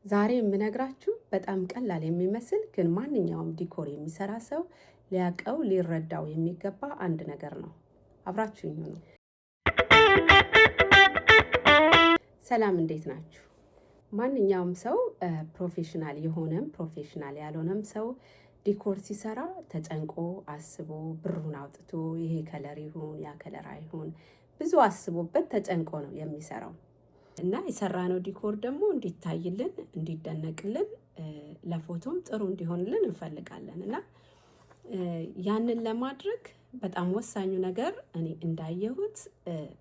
ዛሬ የምነግራችሁ በጣም ቀላል የሚመስል ግን ማንኛውም ዲኮር የሚሰራ ሰው ሊያቀው ሊረዳው የሚገባ አንድ ነገር ነው። አብራችሁኝ ሁኑ። ሰላም፣ እንዴት ናችሁ? ማንኛውም ሰው ፕሮፌሽናል የሆነም ፕሮፌሽናል ያልሆነም ሰው ዲኮር ሲሰራ ተጨንቆ አስቦ ብሩን አውጥቶ ይሄ ከለር ይሁን ያ ከለር አይሁን ብዙ አስቦበት ተጨንቆ ነው የሚሰራው። እና የሰራነው ዲኮር ደግሞ እንዲታይልን እንዲደነቅልን ለፎቶም ጥሩ እንዲሆንልን እንፈልጋለን። እና ያንን ለማድረግ በጣም ወሳኙ ነገር እኔ እንዳየሁት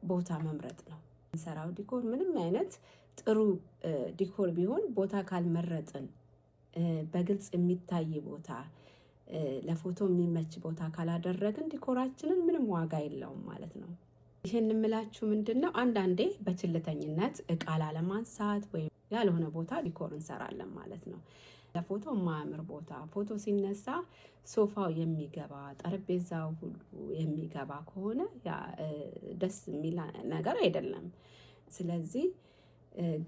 ቦታ መምረጥ ነው። እንሰራው ዲኮር ምንም አይነት ጥሩ ዲኮር ቢሆን ቦታ ካልመረጥን በግልጽ የሚታይ ቦታ ለፎቶ የሚመች ቦታ ካላደረግን ዲኮራችንን ምንም ዋጋ የለውም ማለት ነው። ይሄን የምላችሁ ምንድነው አንዳንዴ በችልተኝነት እቃ ላለማንሳት ወይም ያልሆነ ቦታ ዲኮር እንሰራለን ማለት ነው። ለፎቶ የማያምር ቦታ ፎቶ ሲነሳ ሶፋው የሚገባ ጠረጴዛው ሁሉ የሚገባ ከሆነ ያ ደስ የሚል ነገር አይደለም። ስለዚህ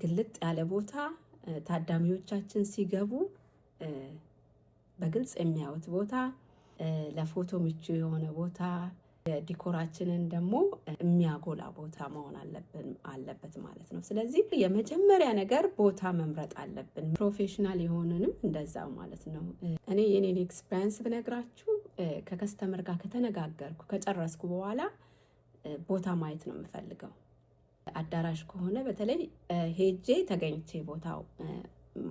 ግልጥ ያለ ቦታ ታዳሚዎቻችን ሲገቡ በግልጽ የሚያዩት ቦታ ለፎቶ ምቹ የሆነ ቦታ ዲኮራችንን ደግሞ የሚያጎላ ቦታ መሆን አለበት ማለት ነው። ስለዚህ የመጀመሪያ ነገር ቦታ መምረጥ አለብን። ፕሮፌሽናል የሆነንም እንደዛው ማለት ነው። እኔ የኔን ኤክስፒሪየንስ ብነግራችሁ ከከስተመር ጋር ከተነጋገርኩ ከጨረስኩ በኋላ ቦታ ማየት ነው የምፈልገው። አዳራሽ ከሆነ በተለይ ሄጄ ተገኝቼ ቦታው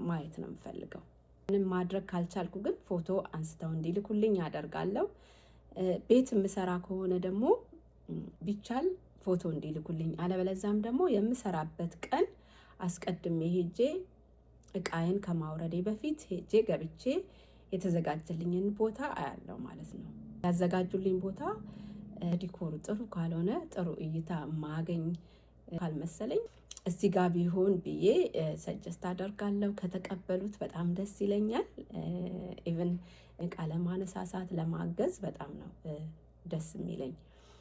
ማየት ነው የምፈልገው። ምንም ማድረግ ካልቻልኩ ግን ፎቶ አንስተው እንዲልኩልኝ አደርጋለሁ። ቤት የምሰራ ከሆነ ደግሞ ቢቻል ፎቶ እንዲልኩልኝ፣ አለበለዛም ደግሞ የምሰራበት ቀን አስቀድሜ ሄጄ እቃዬን ከማውረዴ በፊት ሄጄ ገብቼ የተዘጋጀልኝን ቦታ አያለው ማለት ነው። ያዘጋጁልኝ ቦታ ዲኮሩ ጥሩ ካልሆነ ጥሩ እይታ ማገኝ ካልመሰለኝ እዚህ ጋር ቢሆን ብዬ ሰጀስት አደርጋለሁ። ከተቀበሉት በጣም ደስ ይለኛል። ኢቭን እቃ ለማነሳሳት ለማገዝ በጣም ነው ደስ የሚለኝ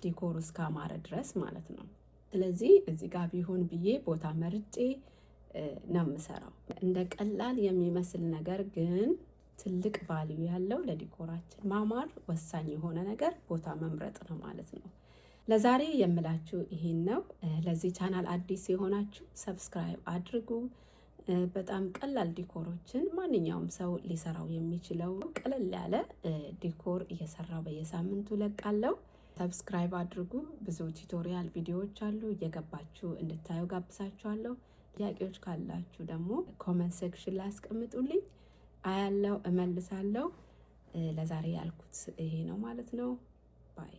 ዲኮሩ እስካማረ ድረስ ማለት ነው። ስለዚህ እዚህ ጋር ቢሆን ብዬ ቦታ መርጬ ነው የምሰራው። እንደ ቀላል የሚመስል ነገር ግን ትልቅ ቫልዩ ያለው ለዲኮራችን ማማር ወሳኝ የሆነ ነገር ቦታ መምረጥ ነው ማለት ነው። ለዛሬ የምላችሁ ይሄን ነው። ለዚህ ቻናል አዲስ የሆናችሁ ሰብስክራይብ አድርጉ። በጣም ቀላል ዲኮሮችን ማንኛውም ሰው ሊሰራው የሚችለው ቀለል ያለ ዲኮር እየሰራው በየሳምንቱ ለቃለሁ። ሰብስክራይብ አድርጉ። ብዙ ቱቶሪያል ቪዲዮዎች አሉ፣ እየገባችሁ እንድታዩ ጋብዛችኋለሁ። ጥያቄዎች ካላችሁ ደግሞ ኮሜንት ሴክሽን ላይ አስቀምጡልኝ፣ አያለው፣ እመልሳለሁ። ለዛሬ ያልኩት ይሄ ነው ማለት ነው። ባይ